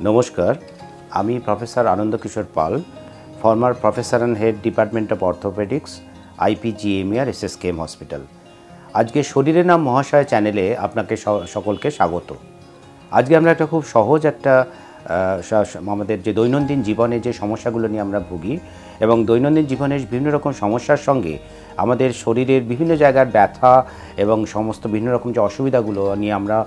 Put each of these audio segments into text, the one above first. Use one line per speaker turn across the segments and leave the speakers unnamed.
নমস্কার, আমি professor Anand Kishore Pal, former professor and head department of orthopaedics, IPGMER SSKM hospital. আজকে শরীরের নাম মহাশয় চ্যানেলে আপনাকে সকলকে স্বাগত। আজকে আমরা একটা খুব সহজ আমাদের যে দৈনন্দিন জীবনে যে সমস্যাগুলো নিয়ে আমরা ভুগি এবং দৈনন্দিন জীবনের বিভিন্ন রকম সমস্যার সঙ্গে আমাদের শরীরের বিভিন্ন জায়গার ব্যথা এবং সমস্ত বিভিন্ন রকম যে অসুবিধাগুলো নিয়ে আমরা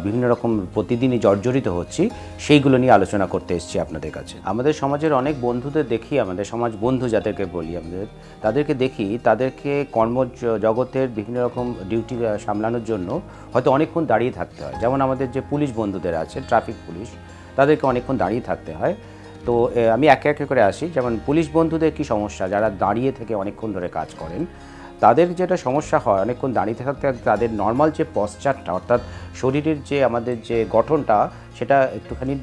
বিভিন্ন রকম প্রতিদিনই জর্জরিত হচ্ছি, সেইগুলো নিয়ে আলোচনা করতে এসেছি আপনাদের কাছে। আমাদের সমাজের অনেক বন্ধুদের দেখি, আমাদের সমাজ বন্ধু যাদেরকে বলি, তাদেরকে দেখি, তাদেরকে কর্মজগতের বিভিন্ন রকম ডিউটি সামলানোর জন্য হয়তো অনেকক্ষণ দাঁড়িয়ে থাকতে হয়। যেমন আমাদের যে পুলিশ বন্ধুদের আছে, ট্রাফিক পুলিশ, তাদেরকে অনেকক্ষণ দাঁড়িয়ে থাকতে হয়। তো আমি একে একে করে আসি। যেমন পুলিশ বন্ধুদের কি সমস্যা, যারা দাঁড়িয়ে থেকে অনেকক্ষণ ধরে কাজ করেন, তাদের যেটা সমস্যা হয়, অনেকক্ষণ দাঁড়িয়ে থাকতে তাদের নর্মাল যে পশ্চারটা, অর্থাৎ শরীরের যে আমাদের যে গঠনটা, সেটা একটুখানি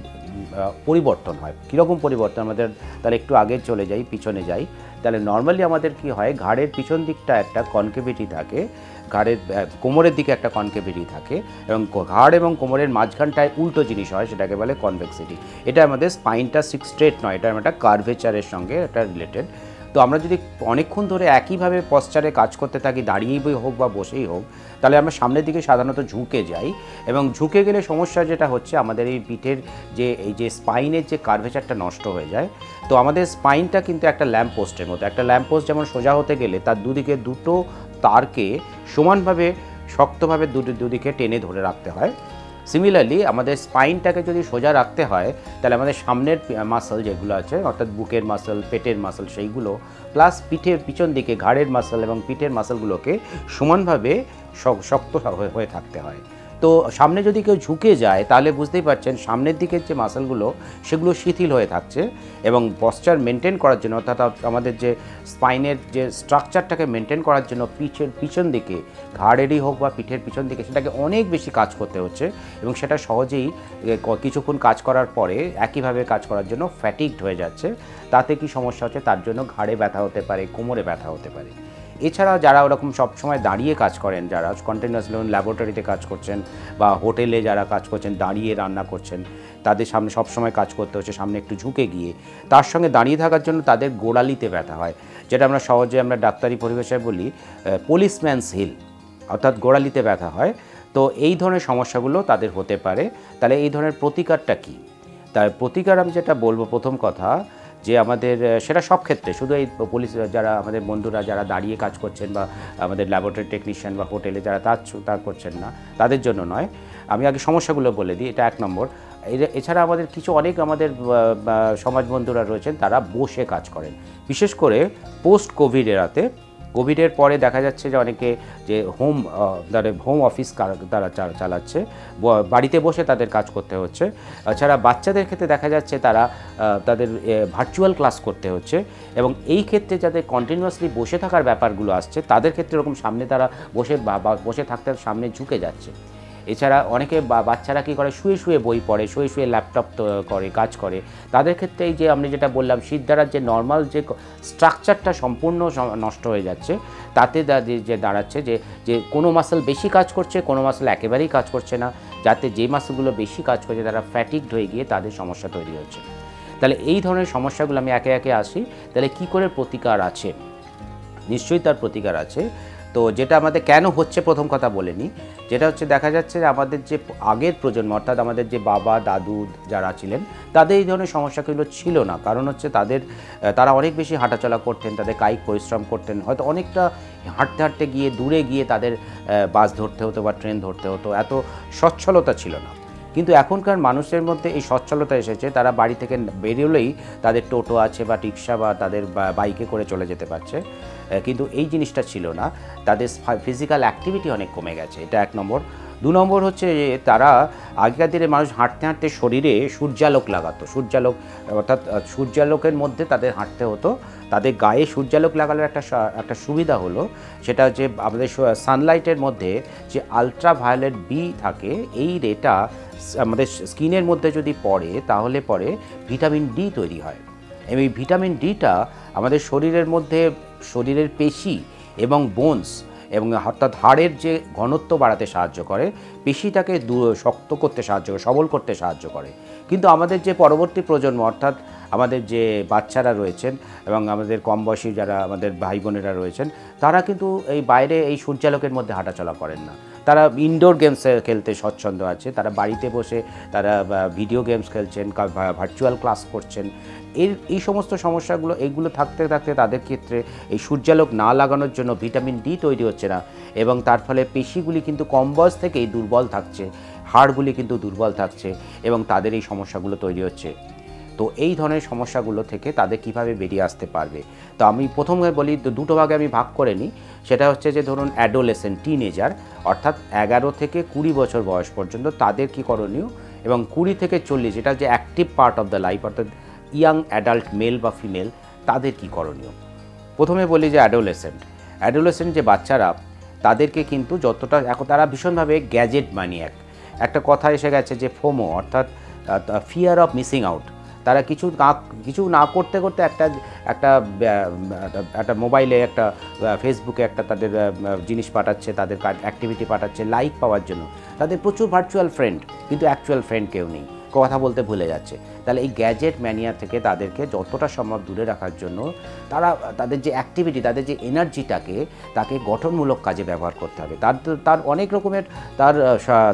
পরিবর্তন হয়। কীরকম পরিবর্তন? আমাদের তাহলে একটু আগে চলে যাই, পিছনে যাই, তাহলে নর্মালি আমাদের কি হয়, ঘাড়ের পিছন দিকটা একটা কনকেভিটি থাকে, ঘাড়ের কোমরের দিকে একটা কনকেভিটি থাকে এবং ঘাড় এবং কোমরের মাঝখানটায় উল্টো জিনিস হয়, সেটাকে বলে কনভেক্সিটি। এটা আমাদের স্পাইনটা স্ট্রেট নয়, এটা একটা কার্ভেচারের সঙ্গে এটা রিলেটেড। তো আমরা যদি অনেকক্ষণ ধরে একইভাবে পশ্চারে কাজ করতে থাকি, দাঁড়িয়েই হোক বা বসেই হোক, তাহলে আমরা সামনের দিকে সাধারণত ঝুঁকে যাই এবং ঝুঁকে গেলে সমস্যা যেটা হচ্ছে, আমাদের এই পিঠের এই যে স্পাইনের যে কার্ভেচারটা নষ্ট হয়ে যায়। তো আমাদের স্পাইনটা কিন্তু একটা ল্যাম্প পোস্টের মতো। একটা ল্যাম্প পোস্ট যেমন সোজা হতে গেলে তার দুদিকে দুটো তারকে সমানভাবে শক্তভাবে দুদিকে টেনে ধরে রাখতে হয়, সিমিলারলি আমাদের স্পাইনটাকে যদি সোজা রাখতে হয়, তাহলে আমাদের সামনের মাসল যেগুলো আছে, অর্থাৎ বুকের মাসল, পেটের মাসল, সেইগুলো প্লাস পিঠের পিছন দিকে ঘাড়ের মাসল এবং পিঠের মাসলগুলোকে সমানভাবে শক্ত হয়ে থাকতে হয়। তো সামনে যদি কেউ ঝুঁকে যায়, তাহলে বুঝতেই পারছেন সামনের দিকের যে মাসলগুলো, সেগুলো শিথিল হয়ে থাকছে এবং পশ্চার মেনটেন করার জন্য, অর্থাৎ আমাদের যে স্পাইনের যে স্ট্রাকচারটাকে মেনটেন করার জন্য পিছন দিকে, ঘাড়েরই হোক বা পিঠের পিছন দিকে, সেটাকে অনেক বেশি কাজ করতে হচ্ছে এবং সেটা সহজেই কিছুক্ষণ কাজ করার পরে একইভাবে কাজ করার জন্য ফ্যাটিগড হয়ে যাচ্ছে। তাতে কি সমস্যা হচ্ছে? তার জন্য ঘাড়ে ব্যথা হতে পারে, কোমরে ব্যথা হতে পারে। এছাড়াও যারা ওরকম সবসময় দাঁড়িয়ে কাজ করেন, যারা কন্টিনিউয়াসলি ল্যাবরেটরিতে কাজ করছেন বা হোটেলে যারা কাজ করছেন, দাঁড়িয়ে রান্না করছেন, তাদের সামনে সবসময় কাজ করতে হচ্ছে সামনে একটু ঝুঁকে গিয়ে, তার সঙ্গে দাঁড়িয়ে থাকার জন্য তাদের গোড়ালিতে ব্যথা হয়, যেটা আমরা সহজে আমরা ডাক্তারি পরিভাষায় বলি পুলিশম্যানস হিল, অর্থাৎ গোড়ালিতে ব্যথা হয়। তো এই ধরনের সমস্যাগুলো তাদের হতে পারে। তাহলে এই ধরনের প্রতিকারটা কী? তার প্রতিকার আমি যেটা বলবো, প্রথম কথা যে আমাদের সেটা সব ক্ষেত্রে, শুধু এই পুলিশ যারা আমাদের বন্ধুরা যারা দাঁড়িয়ে কাজ করছেন বা আমাদের ল্যাবরেটরি টেকনিশিয়ান বা হোটেলে যারা তা করছেন না, তাদের জন্য নয়। আমি আগে সমস্যাগুলো বলে দিই, এটা 1 নম্বর। এছাড়া আমাদের আমাদের সমাজ বন্ধুরা রয়েছেন, তারা বসে কাজ করেন, বিশেষ করে পোস্ট কোভিড এরাতে। কোভিডের পরে দেখা যাচ্ছে যে অনেকে যে হোম অফিস তারা চালাচ্ছে, বাড়িতে বসে তাদের কাজ করতে হচ্ছে। এছাড়া বাচ্চাদের ক্ষেত্রে দেখা যাচ্ছে তাদের ভার্চুয়াল ক্লাস করতে হচ্ছে এবং এই ক্ষেত্রে যাদের কন্টিনিউয়াসলি বসে থাকার ব্যাপারগুলো আসছে, তাদের ক্ষেত্রে এরকম সামনে তারা বসে থাকতে সামনে ঝুঁকে যাচ্ছে। এছাড়া অনেকে বাচ্চারা কী করে, শুয়ে শুয়ে বই পড়ে, শুয়ে শুয়ে ল্যাপটপ করে, কাজ করে। তাদের ক্ষেত্রে এই যে আমি যেটা বললাম, শিরদাঁড়ার যে নর্মাল যে স্ট্রাকচারটা সম্পূর্ণ নষ্ট হয়ে যাচ্ছে। তাতে যে দাঁড়াচ্ছে যে কোনো মাসল বেশি কাজ করছে, কোনো মাসল একেবারেই কাজ করছে না, যাতে যে মাসলগুলো বেশি কাজ করছে তারা ফ্যাটিগড হয়ে গিয়ে তাদের সমস্যা তৈরি হচ্ছে। তাহলে এই ধরনের সমস্যাগুলো আমি একে একে আসি। তাহলে কী করে প্রতিকার আছে? নিশ্চয়ই তার প্রতিকার আছে। তো যেটা আমাদের কেন হচ্ছে, প্রথম কথা বলে নিই। যেটা হচ্ছে, দেখা যাচ্ছে যে আমাদের যে আগের প্রজন্ম, অর্থাৎ আমাদের যে বাবা দাদু যারা ছিলেন, তাদের এই ধরনের সমস্যাগুলো ছিল না। কারণ হচ্ছে তারা অনেক বেশি হাঁটাচলা করতেন, তাদের কায়িক পরিশ্রম করতেন, হয়তো অনেকটা হাঁটতে হাঁটতে গিয়ে দূরে গিয়ে তাদের বাস ধরতে হতো বা ট্রেন ধরতে হতো, এত সচ্ছলতা ছিল না। কিন্তু এখনকার মানুষের মধ্যে এই সচ্ছলতা এসেছে, তারা বাড়ি থেকে বেরোলেই তাদের টোটো আছে বা রিক্সা বা তাদের বাইকে করে চলে যেতে পারছে। কিন্তু এই জিনিসটা ছিল না, তাদের ফিজিক্যাল অ্যাক্টিভিটি অনেক কমে গেছে, এটা 1 নম্বর। 2 নম্বর হচ্ছে যে তারা আগেকার দিনে মানুষ হাঁটতে হাঁটতে শরীরে সূর্যালোক লাগাতো, অর্থাৎ সূর্যালোকের মধ্যে তাদের হাঁটতে হতো। তাদের গায়ে সূর্যালোক লাগানোর একটা সুবিধা হলো, সেটা হচ্ছে আমাদের সানলাইটের মধ্যে যে আলট্রাভায়োলেট বি থাকে, এই রেটা আমাদের স্কিনের মধ্যে যদি পড়ে, তাহলে পরে ভিটামিন ডি তৈরি হয়। এবং এই ভিটামিন ডিটা আমাদের শরীরের মধ্যে শরীরের পেশি এবং বোনস এবং অর্থাৎ হাড়ের যে ঘনত্ব বাড়াতে সাহায্য করে, পেশিটাকে শক্ত করতে সাহায্য করে, সবল করতে সাহায্য করে। কিন্তু আমাদের যে পরবর্তী প্রজন্ম অর্থাৎ আমাদের যে বাচ্চারা রয়েছেন এবং আমাদের কম বয়সী যারা আমাদের ভাই বোনেরা রয়েছেন, তারা কিন্তু এই বাইরে এই সূর্যালোকের মধ্যে হাঁটাচলা করেন না। তারা ইনডোর গেমস খেলতে স্বচ্ছন্দ আছে, তারা বাড়িতে বসে তারা ভিডিও গেমস খেলছেন, ভার্চুয়াল ক্লাস করছেন। এই সমস্ত সমস্যাগুলো এইগুলো থাকতে থাকতে তাদের ক্ষেত্রে এই সূর্যালোক না লাগানোর জন্য ভিটামিন ডি তৈরি হচ্ছে না, এবং তার ফলে পেশিগুলি কিন্তু কম বয়স থেকেই দুর্বল থাকছে, হাড়গুলি কিন্তু দুর্বল থাকছে এবং তাদের এই সমস্যাগুলো তৈরি হচ্ছে। তো এই ধরনের সমস্যাগুলো থেকে তাদের কিভাবে বেরিয়ে আসতে পারবে, তো আমি প্রথমে বলি দুটো ভাগে আমি ভাগ করে নিই। সেটা হচ্ছে যে ধরুন অ্যাডোলেসেন্ট, টিনেজার অর্থাৎ 11 থেকে 20 বছর বয়স পর্যন্ত তাদের কি করণীয়, এবং 20 থেকে 40 এটা যে active part of the life অর্থাৎ ইয়াং অ্যাডাল্ট মেল বা ফিমেল, তাদের কি করণীয়। প্রথমে বলি যে অ্যাডোলেসেন্ট যে বাচ্চারা, তাদেরকে কিন্তু যতটা এখন তারা ভীষণভাবে গ্যাজেট ম্যানিয়াক। একটা কথা এসে গেছে যে ফোমো অর্থাৎ ফিয়ার অফ মিসিং আউট। তারা কিছু না করতে করতে একটা মোবাইলে একটা ফেসবুকে একটা তাদের জিনিস পাঠাচ্ছে, তাদের অ্যাক্টিভিটি পাঠাচ্ছে লাইক পাওয়ার জন্য। তাদের প্রচুর ভার্চুয়াল ফ্রেন্ড, কিন্তু অ্যাকচুয়াল ফ্রেন্ড কেউ নেই, কথা বলতে ভুলে যাচ্ছে। তাহলে এই গ্যাজেট ম্যানিয়া থেকে তাদেরকে যতটা সম্ভব দূরে রাখার জন্য তাদের যে অ্যাক্টিভিটি, তাদের যে এনার্জিটাকে তাকে গঠনমূলক কাজে ব্যবহার করতে হবে। তার অনেক রকমের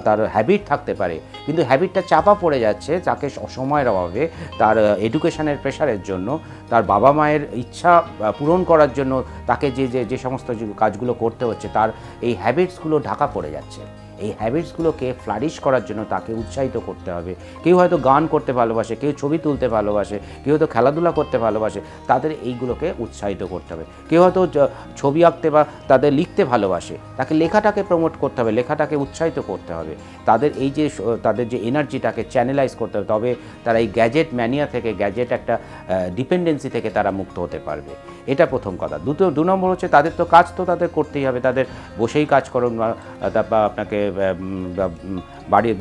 তার হ্যাবিট থাকতে পারে, কিন্তু হ্যাবিটটা চাপা পড়ে যাচ্ছে তাকে সময়ের অভাবে, তার এডুকেশনের প্রেশারের জন্য, তার বাবা মায়ের ইচ্ছা পূরণ করার জন্য তাকে যে সমস্ত কাজগুলো করতে হচ্ছে, তার এই হ্যাবিটসগুলো ঢাকা পড়ে যাচ্ছে। এই হ্যাবিটসগুলোকে ফ্লারিশ করার জন্য তাকে উৎসাহিত করতে হবে। কেউ হয়তো গান করতে ভালোবাসে, কেউ ছবি তুলতে ভালোবাসে, কেউ হয়তো খেলাধুলা করতে ভালোবাসে, তাদের এইগুলোকে উৎসাহিত করতে হবে। কেউ হয়তো ছবি আঁকতে বা তাদের লিখতে ভালোবাসে, তাকে লেখাটাকে প্রমোট করতে হবে, লেখাটাকে উৎসাহিত করতে হবে। তাদের যে এনার্জিটাকে চ্যানেলাইজ করতে হবে, তবে তারা এই গ্যাজেট ম্যানিয়া থেকে, গ্যাজেট একটা ডিপেন্ডেন্সি থেকে তারা মুক্ত হতে পারবে। এটা প্রথম কথা। দু নম্বর হচ্ছে তাদের কাজ তাদের করতেই হবে। তাদের বসেই কাজ করুন বা আপনাকে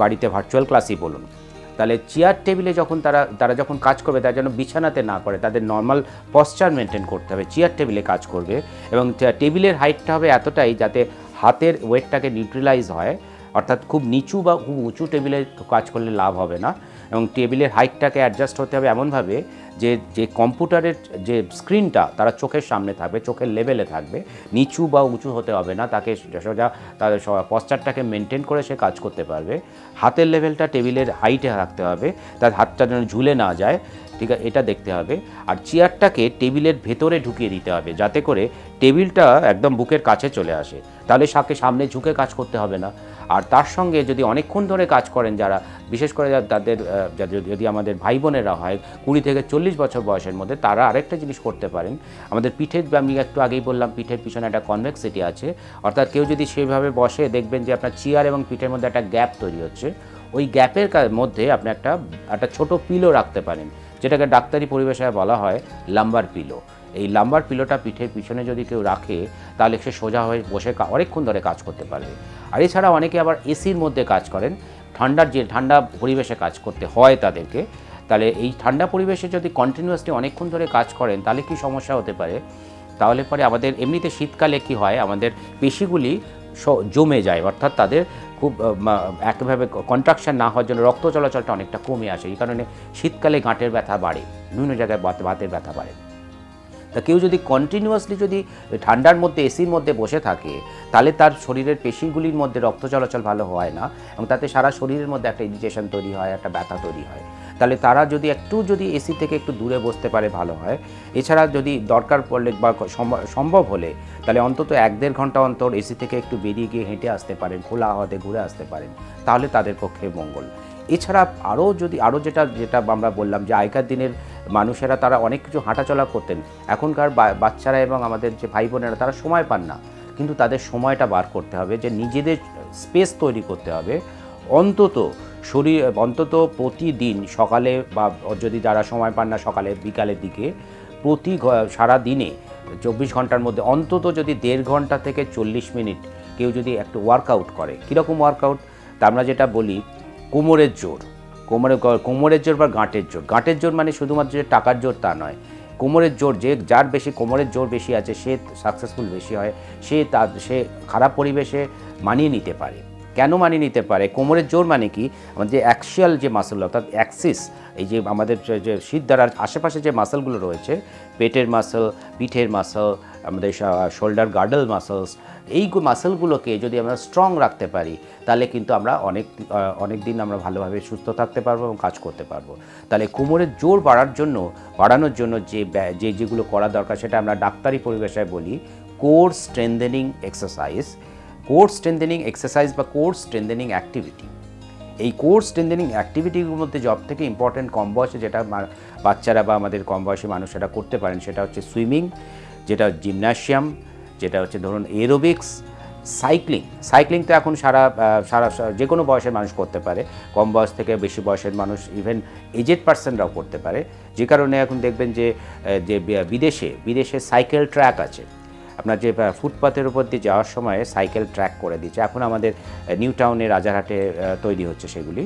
বাড়িতে ভার্চুয়াল ক্লাসই বলুন। তাহলে চেয়ার টেবিলে যখন তারা যখন কাজ করবে, তার জন্য বিছানাতে না করে তাদের নর্মাল পশ্চার মেনটেন করতে হবে। চেয়ার টেবিলে কাজ করবে এবং টেবিলের হাইটটা হবে এতটাই যাতে হাতের ওয়েটটাকে নিউট্রালাইজ হয়, অর্থাৎ খুব নিচু বা খুব উঁচু টেবিলে কাজ করলে লাভ হবে না, এবং টেবিলের হাইটটাকে অ্যাডজাস্ট হতে হবে এমনভাবে যে কম্পিউটারের যে স্ক্রিনটা তারা চোখের সামনে থাকবে, চোখের লেভেলে থাকবে, নিচু বা উঁচু হতে হবে না, তাকে সোজা তাদের পশ্চারটাকে মেনটেন করে সে কাজ করতে পারবে। হাতের লেভেলটা টেবিলের হাইটে রাখতে হবে, তার হাতটা যেন ঝুলে না যায়, ঠিক আছে, এটা দেখতে হবে। আর চেয়ারটাকে টেবিলের ভেতরে ঢুকিয়ে দিতে হবে যাতে করে টেবিলটা একদম বুকের কাছে চলে আসে, তাহলে সামনে ঝুঁকে কাজ করতে হবে না। আর তার সঙ্গে যদি অনেকক্ষণ ধরে কাজ করেন যারা, বিশেষ করে তাদের যদি আমাদের ভাই বোনেরা হয় 20 থেকে 40 বছর বয়সের মধ্যে, তারা আরেকটা জিনিস করতে পারেন। আমাদের পিঠের, আমি একটু আগেই বললাম পিঠের পিছনে একটা কনভেক্সিটি আছে, অর্থাৎ কেউ যদি সেইভাবে বসে দেখবেন যে আপনার চেয়ার এবং পিঠের মধ্যে একটা গ্যাপ তৈরি হচ্ছে। ওই গ্যাপের মধ্যে আপনি একটা ছোট পিলো রাখতে পারেন, যেটাকে ডাক্তারি পরিভাষায় বলা হয় লাম্বার পিলো। এই লাম্বার পিলোটা পিঠের পিছনে যদি কেউ রাখে, তাহলে সে সোজা হয়ে বসে অনেকক্ষণ ধরে কাজ করতে পারবে। আর এছাড়া অনেকে আবার এসির মধ্যে কাজ করেন, ঠান্ডা পরিবেশে কাজ করতে হয় তাদেরকে। তাহলে এই ঠান্ডা পরিবেশে যদি কন্টিনিউয়াসলি অনেকক্ষণ ধরে কাজ করেন, তাহলে কি সমস্যা হতে পারে, তাহলে পরে আমাদের এমনিতে শীতকালে কি হয়, আমাদের পেশিগুলি জমে যায়, অর্থাৎ তাদের খুব একভাবে কন্ট্রাকশন না হওয়ার জন্য রক্ত চলাচলটা অনেকটা কমে আসে। এই কারণে শীতকালে গাঁটের ব্যথা বাড়ে, বিভিন্ন জায়গায় বাতের ব্যথা বাড়ে। তা কেউ যদি কন্টিনিউয়াসলি যদি ঠান্ডার মধ্যে এসির মধ্যে বসে থাকে, তাহলে তার শরীরের পেশিগুলির মধ্যে রক্ত চলাচল ভালো হয় না, এবং তাতে সারা শরীরের মধ্যে একটা ইরিটেশন তৈরি হয়, একটা ব্যথা তৈরি হয়। তাহলে তারা যদি এসি থেকে একটু দূরে বসতে পারে ভালো হয়। এছাড়া যদি দরকার পড়লে বা সম্ভব হলে, তাহলে অন্তত 1-1.5 ঘন্টা অন্তর এসি থেকে একটু বেরিয়ে গিয়ে হেঁটে আসতে পারেন, খোলা হাওয়াতে ঘুরে আসতে পারেন, তাহলে তাদের পক্ষে মঙ্গল। এছাড়া আরও যেটা আমরা বললাম যে আগেকার দিনের মানুষেরা তারা অনেক কিছু হাঁটাচলা করতেন, এখনকার বাচ্চারা এবং আমাদের যে ভাই বোনেরা তারা সময় পান না, কিন্তু তাদের সময়টা বার করতে হবে, যে নিজেদের স্পেস তৈরি করতে হবে। অন্তত প্রতিদিন সকালে, বা যদি যারা সময় পান না সকালে বিকালের দিকে, সারা দিনে 24 ঘন্টার মধ্যে অন্তত যদি 1.5 ঘন্টা থেকে 40 মিনিট কেউ যদি একটু ওয়ার্কআউট করে। কীরকম ওয়ার্কআউট? তা আমরা যেটা বলি কোমরের জোর বা গাঁটের জোর। গাঁটের জোর মানে শুধুমাত্র যে টাকার জোর তা নয়, কোমরের জোর, যার বেশি কোমরের জোর বেশি আছে সে সাকসেসফুল বেশি হয়, সে খারাপ পরিবেশে মানিয়ে নিতে পারে। কেন মানিয়ে নিতে পারে? কোমরের জোর মানে কি, আমাদের যে অ্যাক্সিয়াল যে মাসল অর্থাৎ অ্যাক্সিস, এই যে আমাদের যে শিরদাঁড়ার আশেপাশে যে মাসলগুলো রয়েছে, পেটের মাসল, পিঠের মাসল, আমাদের শোল্ডার গার্ডল মাসলস, এই মাসলগুলোকে যদি আমরা স্ট্রং রাখতে পারি তাহলে কিন্তু আমরা অনেক দিন আমরা ভালোভাবে সুস্থ থাকতে পারবো এবং কাজ করতে পারবো। তাহলে কোমরের জোর বাড়ানোর জন্য যেগুলো করা দরকার সেটা আমরা ডাক্তারি পরিভাষায় বলি core strengthening exercise. Core strengthening exercise বা কোর স্ট্রেংথেনিং অ্যাক্টিভিটি, এই কোর স্ট্রেংথেনিং অ্যাক্টিভিটিগুলোর মধ্যে সব থেকে ইম্পর্ট্যান্ট কম বয়সে যেটা বাচ্চারা বা আমাদের কম বয়সী মানুষেরা করতে পারেন সেটা হচ্ছে সুইমিং, যেটা জিমন্যাসিয়াম, যেটা হচ্ছে ধরুন এরোবিক্স, সাইক্লিং তো এখন সারা যে কোনো বয়সের মানুষ করতে পারে, কম বয়স থেকে বেশি বয়সের মানুষ, ইভেন এজেড পার্সনরাও করতে পারে। যে কারণে এখন দেখবেন যে বিদেশে সাইকেল ট্র্যাক আছে, আপনার যে ফুটপাথের উপর দিয়ে যাওয়ার সময় সাইকেল ট্র্যাক করে দিচ্ছে, এখন আমাদের নিউ টাউনে রাজারহাটে তৈরি হচ্ছে সেগুলি।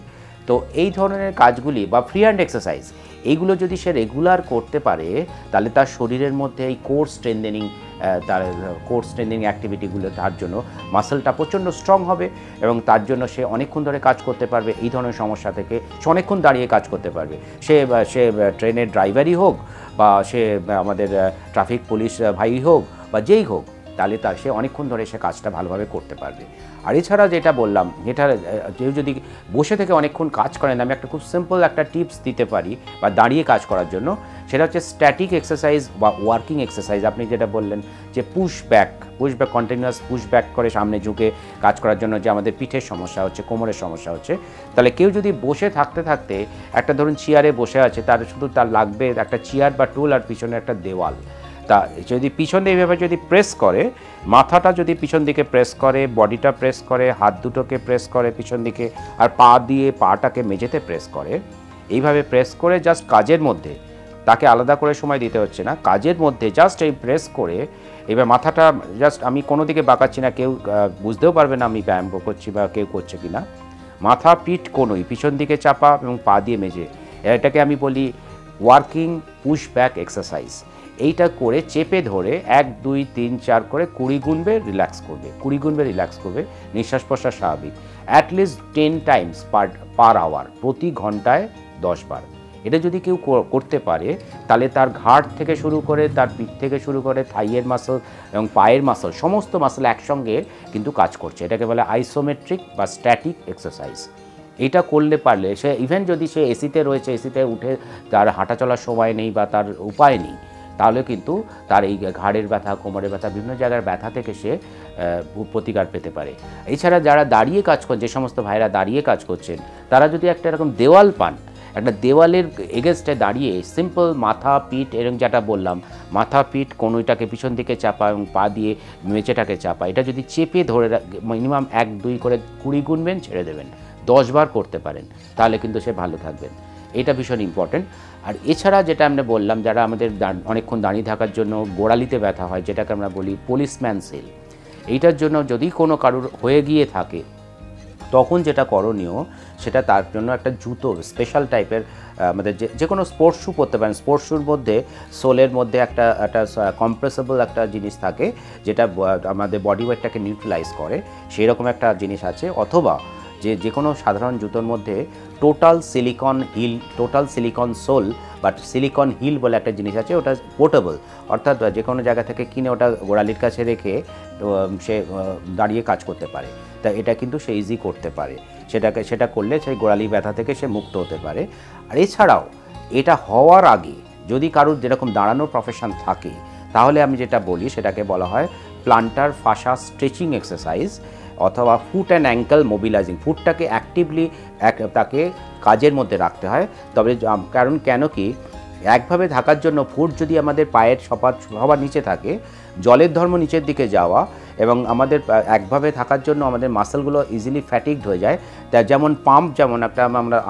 তো এই ধরনের কাজগুলি বা ফ্রি হ্যান্ড এক্সারসাইজ, এইগুলো যদি সে রেগুলার করতে পারে তাহলে তার শরীরের মধ্যে এই কোর স্ট্রেংথেনিং অ্যাক্টিভিটিগুলো তার জন্য মাসলটা প্রচণ্ড স্ট্রং হবে এবং তার জন্য সে অনেকক্ষণ ধরে কাজ করতে পারবে। এই ধরনের সমস্যা থেকে সে অনেকক্ষণ দাঁড়িয়ে কাজ করতে পারবে, সে ট্রেনের ড্রাইভারই হোক বা সে আমাদের ট্রাফিক পুলিশ ভাই হোক বা যেই হোক, তাহলে সে অনেকক্ষণ ধরে সে কাজটা ভালোভাবে করতে পারবে। আর এছাড়া যেটা বললাম, কেউ যদি বসে থেকে অনেকক্ষণ কাজ করেন, আমি একটা খুব সিম্পল একটা টিপস দিতে পারি বা দাঁড়িয়ে কাজ করার জন্য, সেটা হচ্ছে স্ট্যাটিক এক্সারসাইজ বা ওয়ার্কিং এক্সারসাইজ। আপনি যেটা বললেন যে push back continuous push back করে সামনে ঝুঁকে কাজ করার জন্য যে আমাদের পিঠের সমস্যা হচ্ছে, কোমরের সমস্যা হচ্ছে, তাহলে কেউ যদি বসে থাকতে একটা ধরুন চেয়ারে বসে আছে, তার লাগবে একটা চেয়ার বা টুল আর পিছনে একটা দেওয়াল। তা যদি পিছনে এইভাবে যদি প্রেস করে, মাথাটা যদি পিছন দিকে প্রেস করে, বডিটা প্রেস করে, হাত দুটোকে প্রেস করে পিছন দিকে, আর পাটাকে মেঝেতে প্রেস করে, এইভাবে প্রেস করে জাস্ট কাজের মধ্যে, তাকে আলাদা করে সময় দিতে হচ্ছে না, কাজের মধ্যে জাস্ট এই প্রেস করে এবার মাথাটা জাস্ট, আমি কোনো দিকে বাঁকাচ্ছি না, কেউ বুঝতেও পারবে না আমি ব্যায়াম করছি বা কেউ করছে কি না, মাথা পিঠ কোনোই পিছন দিকে চাপা এবং পা দিয়ে মেঝে, এটাকে আমি বলি ওয়ার্কিং পুশ ব্যাক এক্সারসাইজ। এইটা করে চেপে ধরে 1 2 3 4 করে 20 গুনবে রিল্যাক্স করবে, নিঃশ্বাস প্রশ্বাস স্বাভাবিক, অ্যাটলিস্ট 10 টাইমস পার আওয়ার, প্রতি ঘন্টায় 10 বার। এটা যদি কেউ করতে পারে তাহলে তার ঘাড় থেকে শুরু করে, তার পিঠ থেকে শুরু করে, থাইয়ের মাসল এবং পায়ের মাসল, সমস্ত মাসল একসঙ্গে কিন্তু কাজ করছে। এটাকে বলে আইসোমেট্রিক বা স্ট্যাটিক এক্সারসাইজ। এটা করলে পারলে সে ইভেন যদি সে এসিতে রয়েছে, এসিতে উঠে তার হাঁটা চলার সময় নেই বা তার উপায় নেই, তাহলে কিন্তু তার এই ঘাড়ের ব্যথা, কোমরের ব্যথা, বিভিন্ন জায়গার ব্যথা থেকে সে প্রতিকার পেতে পারে। এছাড়া যারা দাঁড়িয়ে কাজ করেন, যে সমস্ত ভাইরা দাঁড়িয়ে কাজ করছেন, তারা যদি একটা এরকম দেওয়াল পান, একটা দেওয়ালের এগেনস্টে দাঁড়িয়ে সিম্পল মাথা পিঠ, এরকম যেটা বললাম, মাথা পিঠ কনুইটাকে পিছন দিকে চাপা এবং পা দিয়ে মেঝেটাকে চাপা, এটা যদি চেপে ধরে মিনিমাম 1 2 করে 20 গুনবেন, ছেড়ে দেবেন, 10 বার করতে পারেন, তাহলে কিন্তু সে ভালো থাকবেন। এটা ভীষণ ইম্পর্টেন্ট। আর এছাড়া যেটা আমরা বললাম, যারা আমাদের অনেকক্ষণ দাঁড়িয়ে থাকার জন্য গোড়ালিতে ব্যথা হয়, যেটাকে আমরা বলি পুলিশম্যান সেল, এইটার জন্য যদি কোনো কারোর হয়ে গিয়ে থাকে, তখন যেটা করণীয় সেটা তার জন্য একটা জুতো, স্পেশাল টাইপের আমাদের যে কোনো স্পোর্টস শ্যু পরতে পারেন। স্পোর্টস শ্যুর মধ্যে সোলের মধ্যে একটা কম্প্রেসেবল একটা জিনিস থাকে, যেটা আমাদের বডি ওয়েটটাকে নিউট্রালাইজ করে, সেই রকম একটা জিনিস আছে। অথবা যে কোনো সাধারণ জুতোর মধ্যে টোটাল সিলিকন সোল বা সিলিকন হিল বলে একটা জিনিস আছে, ওটা পোর্টেবল, অর্থাৎ যে কোনো জায়গা থেকে কিনে ওটা গোড়ালির কাছে রেখে সে দাঁড়িয়ে কাজ করতে পারে। তা এটা কিন্তু সে ইজি করতে পারে, সেটা করলে সেই গোড়ালি ব্যথা থেকে সে মুক্ত হতে পারে। আর এছাড়াও এটা হওয়ার আগে যদি কারোর যেরকম দাঁড়ানোর প্রফেশন থাকে, তাহলে আমি যেটা বলি সেটাকে বলা হয় প্লান্টার ফাসা স্ট্রেচিং এক্সারসাইজ, অথবা ফুট অ্যান্ড অ্যাঙ্কেল মোবিলাইজিং। ফুটটাকে অ্যাক্টিভলি তাকে কাজের মধ্যে রাখতে হয়। তবে কারণ কেন কি, একভাবে থাকার জন্য ফুট যদি আমাদের পায়ের সবার নিচে থাকে, জলের ধর্ম নিচের দিকে যাওয়া, এবং আমাদের একভাবে থাকার জন্য আমাদের মাসেলগুলো ইজিলি ফ্যাটিকড হয়ে যায়। তা যেমন পাম্প, যেমন একটা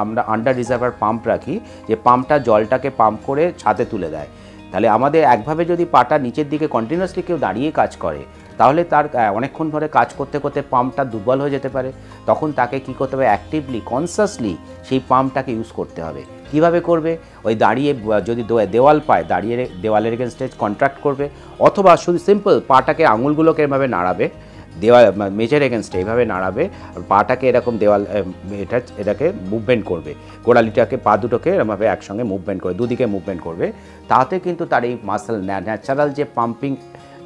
আমরা আন্ডার রিজার্ভার পাম্প রাখি, যে পাম্পটা জলটাকে পাম্প করে ছাদে তুলে দেয়। তাহলে আমাদের একভাবে যদি পাটা নিচের দিকে কন্টিনিউয়াসলি কেউ দাঁড়িয়ে কাজ করে, তাহলে তার অনেকক্ষণ ধরে কাজ করতে করতে পাম্পটা দুর্বল হয়ে যেতে পারে। তখন তাকে কী করতে হবে, অ্যাক্টিভলি কনসাসলি সেই পাম্পটাকে ইউজ করতে হবে। কিভাবে করবে? ওই দাঁড়িয়ে যদি দেওয়াল পায়, দাঁড়িয়ে দেওয়ালের এগেনস্টে কন্ট্রাক্ট করবে, অথবা শুধু সিম্পল পাটাকে আঙুলগুলোকে এভাবে নাড়াবে, দেওয়াল মেঝের এগেনস্টে এইভাবে নাড়াবে, পাটাকে এরকম দেওয়াল এটাকে মুভমেন্ট করবে, গোড়ালিটাকে পা দুটোকে এরকমভাবে একসঙ্গে মুভমেন্ট করে, দুদিকে মুভমেন্ট করবে। তাতে কিন্তু তার এই মাসেল ন্যাচারাল যে পাম্পিং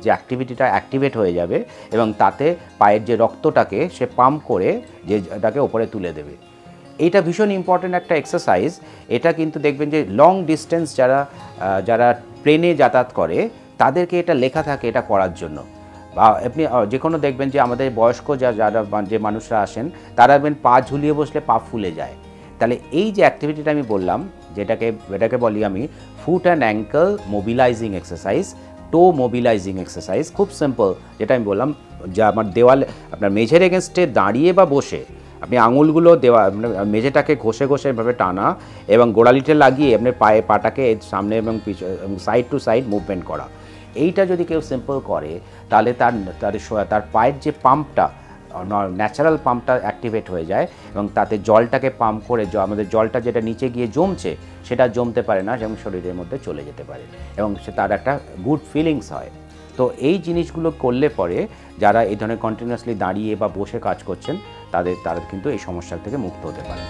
যে অ্যাক্টিভিটিটা অ্যাক্টিভেট হয়ে যাবে, এবং তাতে পায়ের যে রক্তটাকে সে পাম্প করে যে এটাকে ওপরে তুলে দেবে। এইটা ভীষণ ইম্পর্ট্যান্ট একটা এক্সারসাইজ। এটা কিন্তু দেখবেন যে লং ডিস্টেন্স যারা ট্রেনে যাতায়াত করে তাদেরকে এটা লেখা থাকে এটা করার জন্য। বা আপনি যে কোনো দেখবেন যে আমাদের বয়স্ক যারা যে মানুষরা আসেন, তারা দেখবেন পা ঝুলিয়ে বসলে পা ফুলে যায়। তাহলে এই যে অ্যাক্টিভিটিটা আমি বললাম, এটাকে বলি আমি foot and ankle mobilising exercise, to mobilising exercise. খুব সিম্পল, যেটা আমি বললাম, যা আমার আপনার মেঝের এগেনস্টে দাঁড়িয়ে বা বসে আপনি আঙুলগুলো মেঝেটাকে ঘষে এভাবে টানা, এবং গোড়ালিতে লাগিয়ে আপনার পাটাকে সামনে এবং সাইড টু সাইড মুভমেন্ট করা। এইটা যদি কেউ সিম্পল করে, তাহলে তার পায়ের যে পাম্পটা, ন্যাচারাল পাম্পটা অ্যাক্টিভেট হয়ে যায়, এবং তাতে জলটাকে পাম্প করে আমাদের জলটা যেটা নিচে গিয়ে জমছে সেটা জমতে পারে না, এবং শরীরের মধ্যে চলে যেতে পারে, এবং তার একটা গুড ফিলিংস হয়। তো এই জিনিসগুলো করলে পরে যারা এই ধরনের কন্টিনিউয়াসলি দাঁড়িয়ে বা বসে কাজ করছেন, তারা কিন্তু এই সমস্যা থেকে মুক্ত হতে পারে।